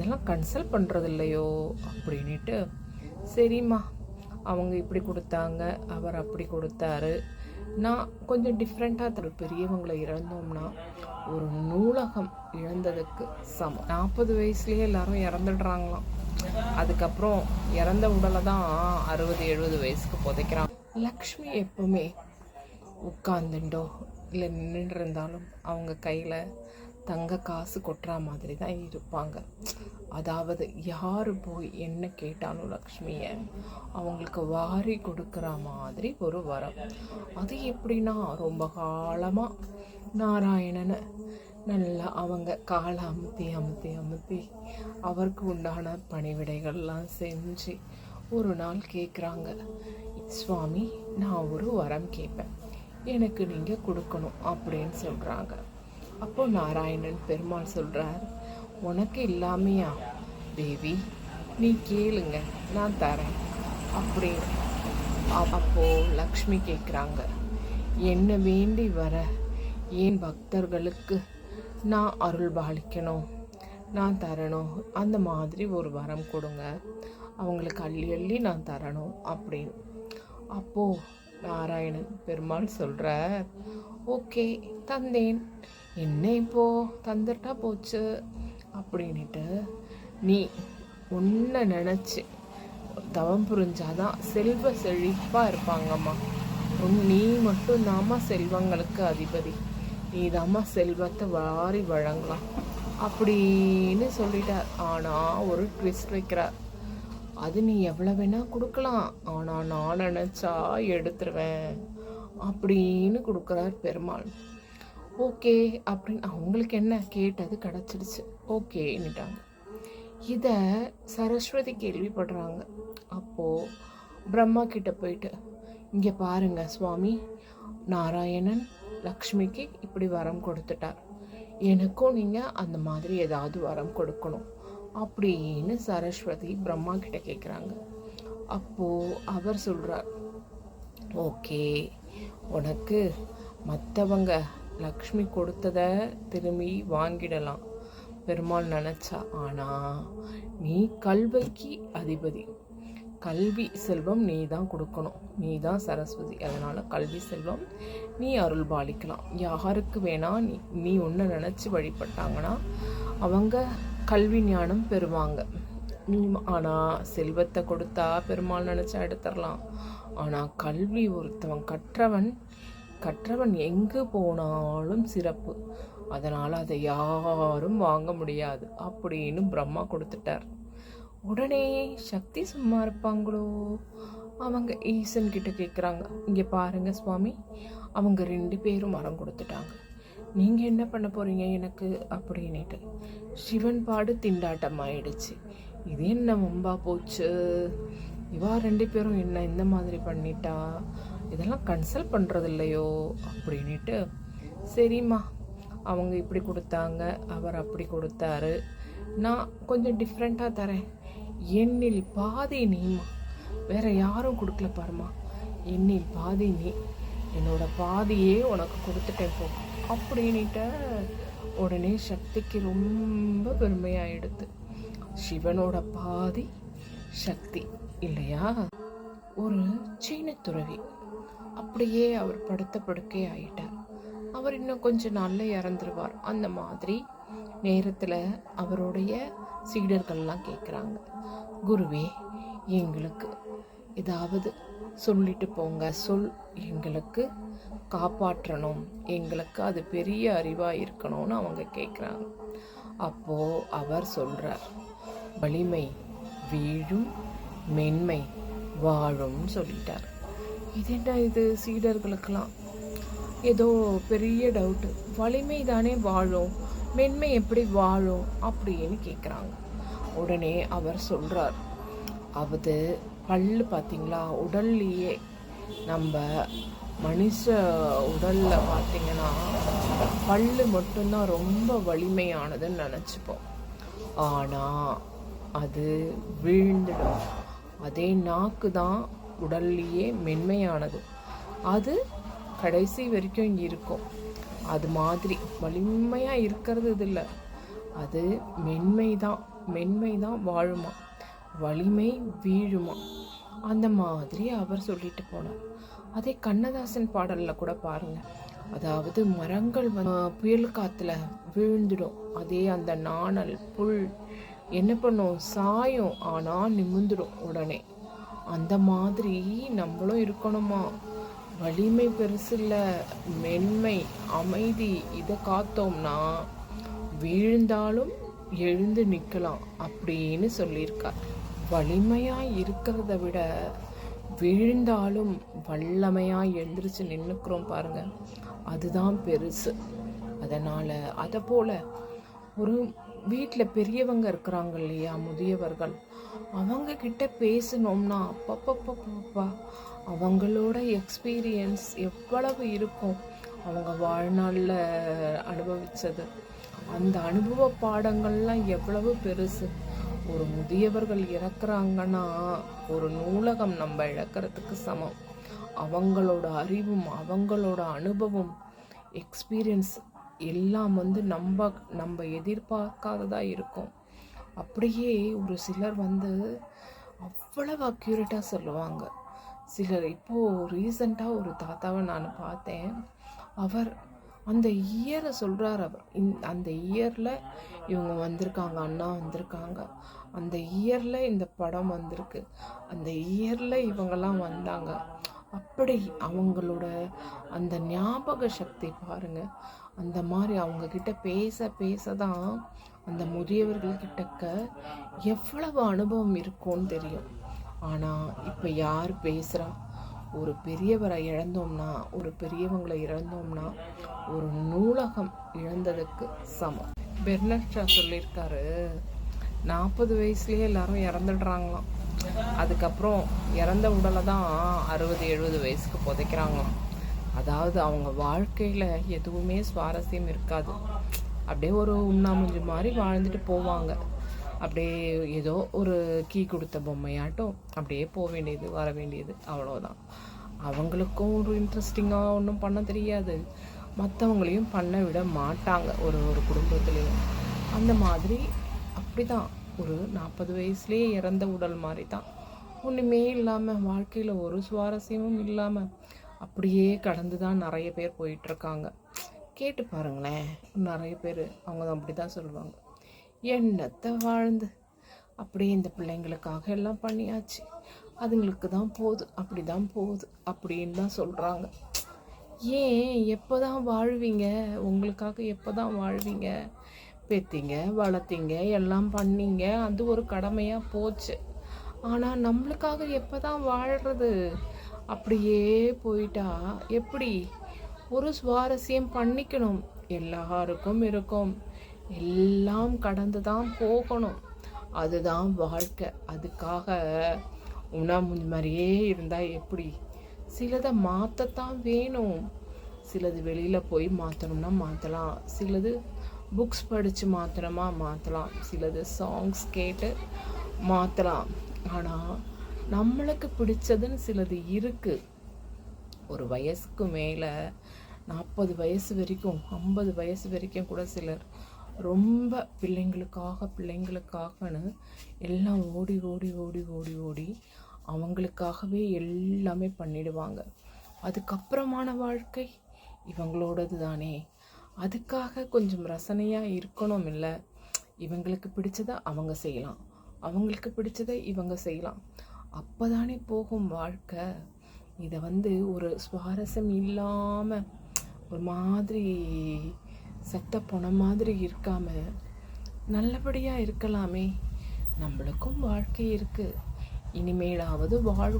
இதெல்லாம் கன்சல்ட் பண்ணுறது இல்லையோ அப்படின்ட்டு, சரிம்மா அவங்க இப்படி கொடுத்தாங்க, அவர் அப்படி கொடுத்தாரு, நான் கொஞ்சம் டிஃப்ரெண்ட்டாக பெரியவங்களை இழந்தோம்னா ஒரு நூலகம் இழந்ததுக்கு சமம். 40 வயசுலேயே எல்லாரும் இறந்துடுறாங்களாம். அதுக்கப்புறம் இறந்த உடலை தான் 60-70 வயசுக்கு புதைக்கிறான். லக்ஷ்மி எப்பவுமே உட்கார்ந்துட்டோ இல்லை நின்றுட்டு இருந்தாலும் அவங்க கையில் தங்க காசு கொட்டுற மாதிரி தான் இருப்பாங்க. அதாவது யார் போய் என்ன கேட்டாலும் லக்ஷ்மியை அவங்களுக்கு வாரி கொடுக்குற மாதிரி ஒரு வரம். அது எப்படின்னா, ரொம்ப காலமாக நாராயணனை நல்லா அவங்க காலை அமுத்தி அமுத்தி அமுத்தி அவருக்கு உண்டான பணிவிடைகள்லாம் செஞ்சு ஒரு நாள் கேட்குறாங்க, சுவாமி நான் ஒரு வரம் கேட்பேன், எனக்கு நீங்கள் கொடுக்கணும் அப்படின்னு சொல்கிறாங்க. அப்போ நாராயணன் பெருமாள் சொல்கிறார், உனக்கு இல்லாமையா தேவி, நீ கேளுங்க நான் தரேன் அப்படின்னு. அப்போது லக்ஷ்மி கேட்குறாங்க, என்ன வேண்டி வர ஏன் பக்தர்களுக்கு நான் அருள் பாலிக்கணும், நான் தரணும், அந்த மாதிரி ஒரு வரம் கொடுங்க, அவங்களுக்கு அள்ளி அள்ளி நான் தரணும் அப்படின்னு. அப்போது நாராயணன் பெருமாள் சொல்கிற, ஓகே தந்தேன், என்ன இப்போது தந்துட்டா போச்சு அப்படின்ட்டு, நீ ஒன்றை நினச்சி தவம் புரிஞ்சாதான் செல்வ செழிப்பாக இருப்பாங்கம்மா. நீ மட்டும் தாம்மா செல்வங்களுக்கு அதிபதி, நீ தாம்மா செல்வத்தை வாரி வழங்கலாம் அப்படின்னு சொல்லிட்டார். ஆனால் ஒரு ட்விஸ்ட் வைக்கிறார், அது நீ எவ்வளோ வேணால் கொடுக்கலாம், ஆனால் நான் நினச்சா எடுத்துருவேன் அப்படின்னு கொடுக்குறார் பெருமாள். ஓகே அப்படின்னு அவங்களுக்கு என்ன, கேட்டது கிடச்சிடுச்சு, ஓகேன்னுட்டாங்க. இதை சரஸ்வதி கேள்விப்படுறாங்க. அப்போது பிரம்மா கிட்ட போயிட்டு, இங்கே பாருங்க சுவாமி, நாராயணன் லக்ஷ்மிக்கு இப்படி வரம் கொடுத்துட்டார், எனக்கும் நீங்கள் அந்த மாதிரி ஏதாவது வரம் கொடுக்கணும் அப்படின்னு சரஸ்வதி பிரம்மா கிட்ட கேட்குறாங்க. அப்போது அவர் சொல்கிறார், ஓகே உனக்கு மற்றவங்க லக்ஷ்மி கொடுத்ததை திரும்பி வாங்கிடலாம் பெருமாள் நினச்சா, ஆனால் நீ கல்விக்கு அதிபதி, கல்வி செல்வம் நீ தான் கொடுக்கணும், நீ தான் சரஸ்வதி, அதனால் கல்வி செல்வம் நீ அருள் பாலிக்கலாம். யாருக்கு வேணா நீ ஒன்று நினச்சி வழிபட்டாங்கன்னா அவங்க கல்வி ஞானம் பெறுவாங்க. நீ ஆனால் செல்வத்தை கொடுத்தா பெருமாள் நினச்சா எடுத்துடலாம், ஆனால் கல்வி ஒருத்தவன் கற்றவன் எங்கு போனாலும் சிறப்பு, அதனால் அதை யாரும் வாங்க முடியாது அப்படின்னு பிரம்மா கொடுத்துட்டார். உடனே சக்தி சும்மா இருப்பாங்களோ, அவங்க ஈசன் கிட்ட கேட்குறாங்க, இங்கே பாருங்க சுவாமி, அவங்க 2 பேரும் வரம் கொடுத்துட்டாங்க, நீங்கள் என்ன பண்ண போகிறீங்க எனக்கு அப்படின்ட்டு. சிவன் பாடு திண்டாட்டம் ஆயிடுச்சு, இது என்ன வம்பா போச்சு, இவா 2 பேரும் என்ன இந்த மாதிரி பண்ணிட்டா, இதெல்லாம் கன்சல்ட் பண்ணுறது இல்லையோ அப்படின்ட்டு, சரிம்மா அவங்க இப்படி கொடுத்தாங்க, அவர் அப்படி கொடுத்தாரு, நான் கொஞ்சம் டிஃப்ரெண்ட்டாக தரேன், என்னில் பாதி நீமா, வேற யாரும் கொடுக்கல பாருமா, என்னில் பாதி நீ, என்னோட பாதியே உனக்கு கொடுத்துட்டேன் போ அப்படின்ட்டு. உடனே சக்திக்கு ரொம்ப பெருமையாயிடுது, சிவனோட பாதி சக்தி இல்லையா. ஒரு சீன துறவி அப்படியே அவர் படுத்த படுக்கை ஆயிட்டார், அவர் இன்னும் கொஞ்ச நாளில் இறந்துருவார். அந்த மாதிரி நேரத்தில் அவருடைய சீடர்கள்லாம் கேட்குறாங்க, குருவே எங்களுக்கு ஏதாவது சொல்லிட்டு போங்க, எங்களுக்கு காப்பாற்றணும், எங்களுக்கு அது பெரிய அறிவாக இருக்கணும்னு அவங்க கேட்குறாங்க. அப்போது அவர் சொல்கிறார், வலிமை வீழும் மென்மை வாழும் சொல்லிட்டார். இது என்ன இது, சீடர்களுக்கெல்லாம் ஏதோ பெரிய டவுட்டு, வலிமை தானே வாழும், மென்மை எப்படி வாழும் அப்படின்னு கேட்குறாங்க. உடனே அவர் சொல்கிறார், அது பல்லு பார்த்திங்களா, உடல்லையே நம்ம மனுஷ உடலில் பார்த்திங்கன்னா பல்லு மட்டும்தான் ரொம்ப வலிமையானதுன்னு நினச்சிப்போம், ஆனால் அது வீழ்ந்துடும். அதே நாக்கு தான் உடல்லையே மென்மையானது, அது கடைசி வரைக்கும் இருக்கும். அது மாதிரி வலிமையாக இருக்கிறது இது இல்லை, அது மென்மை தான் மென்மை தான் வாழுமா, வலிமை வீழுமா. அந்த மாதிரி அவர் சொல்லிட்டு போனார். அதே கண்ணதாசன் பாடலில் கூட பாருங்க, அதாவது மரங்கள் புயல் காற்றுல விழுந்துடும், அதே அந்த நாணல் புல் என்ன பண்ணும், சாயும், ஆனால் நிமிந்துடும் உடனே. அந்த மாதிரி நம்மளும் இருக்கணுமா. வலிமை பெருசு இல்லை, மென்மை அமைதி, இதை காத்தோம்னா வீழ்ந்தாலும் எழுந்து நிற்கலாம் அப்படின்னு சொல்லியிருக்கார். வலிமையாக இருக்கிறத விட விழுந்தாலும் வல்லமையாக எழுந்திரிச்சு நின்றுக்கிறோம் பாருங்க, அதுதான் பெருசு. அதனால் அதை போல் ஒரு வீட்டில் பெரியவங்க இருக்கிறாங்க இல்லையா, முதியவர்கள், அவங்க கிட்ட பேசணும்னா அப்பப்பப்பப்பா அவங்களோட எக்ஸ்பீரியன்ஸ் எவ்வளவு இருக்கும், அவங்க வாழ்நாளில் அனுபவித்தது, அந்த அனுபவ பாடங்கள்லாம் எவ்வளவு பெருசு. ஒரு முதியவர்கள் இறக்குறாங்கன்னா ஒரு நூலகம் நம்ம இழக்கிறதுக்கு சமம். அவங்களோட அறிவும் அவங்களோட அனுபவம் எக்ஸ்பீரியன்ஸ் எல்லாம் நம்ம எதிர்பார்க்காததா இருக்கும். அப்படியே ஒரு சிலர் அவ்வளவு அக்யூரேட்டாக சொல்லுவாங்க. சிலர் இப்போது ரீசண்டாக ஒரு தாத்தாவை நான் பார்த்தேன். அவர் அந்த இயரை சொல்கிறார். அவர் அந்த இயரில் இவங்க வந்திருக்காங்க, அண்ணா வந்திருக்காங்க, அந்த இயரில் இந்த படம் வந்திருக்கு, அந்த இயரில் இவங்கெல்லாம் வந்தாங்க. அப்படி அவங்களோட அந்த ஞாபக சக்தி பாருங்க. அந்த மாதிரி அவங்கக்கிட்ட பேச தான் அந்த முதியவர்கள்கிட்டக்க எவ்வளவு அனுபவம் இருக்கும்னு தெரியும். ஆனால் இப்போ யார் பேசுகிறா? ஒரு பெரியவரை இழந்தோம்னா, ஒரு பெரியவங்களை இழந்தோம்னா ஒரு நூலகம் இழந்ததுக்கு சமம். பெர்னாட் ஷா சொல்லியிருக்காரு, 40 வயசுலேயே எல்லாரும் இறந்துடுறாங்களாம். அதுக்கப்புறம் இறந்த உடலை தான் 60-70 வயசுக்கு புதைக்கிறாங்களாம். அதாவது அவங்க வாழ்க்கையில் எதுவுமே சுவாரஸ்யம் இருக்காது. அப்படியே ஒரு உண்ணாமுஞ்சி மாதிரி வாழ்ந்துட்டு போவாங்க. அப்படியே ஏதோ ஒரு கீ கொடுத்த பொம்மையாட்டம் அப்படியே போக வேண்டியது, வர வேண்டியது, அவ்வளோதான். அவங்களுக்கும் ஒரு இன்ட்ரெஸ்டிங்காக ஒன்றும் பண்ண தெரியாது, மற்றவங்களையும் பண்ண விட மாட்டாங்க ஒரு குடும்பத்துலேயும். அந்த மாதிரி அப்படி தான் ஒரு 40 வயசுலேயே இறந்த உடல் மாதிரி தான். ஒன்றுமே இல்லாமல், வாழ்க்கையில் ஒரு சுவாரஸ்யமும் இல்லாமல் அப்படியே கடந்து தான் நிறைய பேர் போயிட்டுருக்காங்க. கேட்டு பாருங்களேன், நிறைய பேர் அவங்க அப்படி தான் சொல்லுவாங்க, என்னத்தை வாழ்ந்து அப்படியே இந்த பிள்ளைங்களுக்காக எல்லாம் பண்ணியாச்சு, அதுங்களுக்கு தான் போகுது, அப்படி தான் போகுது அப்படின்னு தான் சொல்கிறாங்க. ஏன் எப்போ தான் வாழ்வீங்க? உங்களுக்காக எப்போ தான் வாழ்வீங்க? பெற்றீங்க, வளர்த்தீங்க, எல்லாம் பண்ணீங்க, அது ஒரு கடமையாக போச்சு. ஆனால் நம்மளுக்காக எப்போ தான் வாழ்கிறது? அப்படியே போயிட்டா எப்படி? ஒரு சுவாரஸ்யம் பண்ணிக்கணும், எல்லாருக்கும் இருக்கும், எல்லாம் கடந்து தான் போகணும், அதுதான் வாழ்க்கை. அதுக்காக உணவு மாதிரியே இருந்தால் எப்படி? சிலதை மாற்றத்தான் வேணும். சிலது வெளியில் போய் மாற்றணும்னா மாற்றலாம், சிலது புக்ஸ் படித்து மாற்றணுமா மாற்றலாம், சிலது சாங்ஸ் கேட்டு மாற்றலாம். ஆனால் நம்மளுக்கு பிடிச்சதுன்னு சிலது இருக்குது. ஒரு வயசுக்கு மேலே 40 வயசு வரைக்கும் 50 வயசு வரைக்கும் கூட சிலர் ரொம்ப பிள்ளைங்களுக்காகன்னு எல்லாம் ஓடி ஓடி ஓடி ஓடி ஓடி அவங்களுக்காகவே எல்லாமே பண்ணிடுவாங்க. அதுக்கப்புறமான வாழ்க்கை இவங்களோடது தானே. அதுக்காக கொஞ்சம் ரசனையாக இருக்கணும் இல்லை? இவங்களுக்கு பிடிச்சதை அவங்க செய்யலாம், அவங்களுக்கு பிடிச்சதை இவங்க செய்யலாம், அப்போ தானே போகும் வாழ்க்கை. இதை ஒரு சுவாரஸ்யம் இல்லாமல் ஒரு மாதிரி சத்த போன மாதிரி இருக்காமல் நல்லபடியாக இருக்கலாமே. நம்மளுக்கும் வாழ்க்கை இருக்குது, இனிமேலாவது வாழ்வு.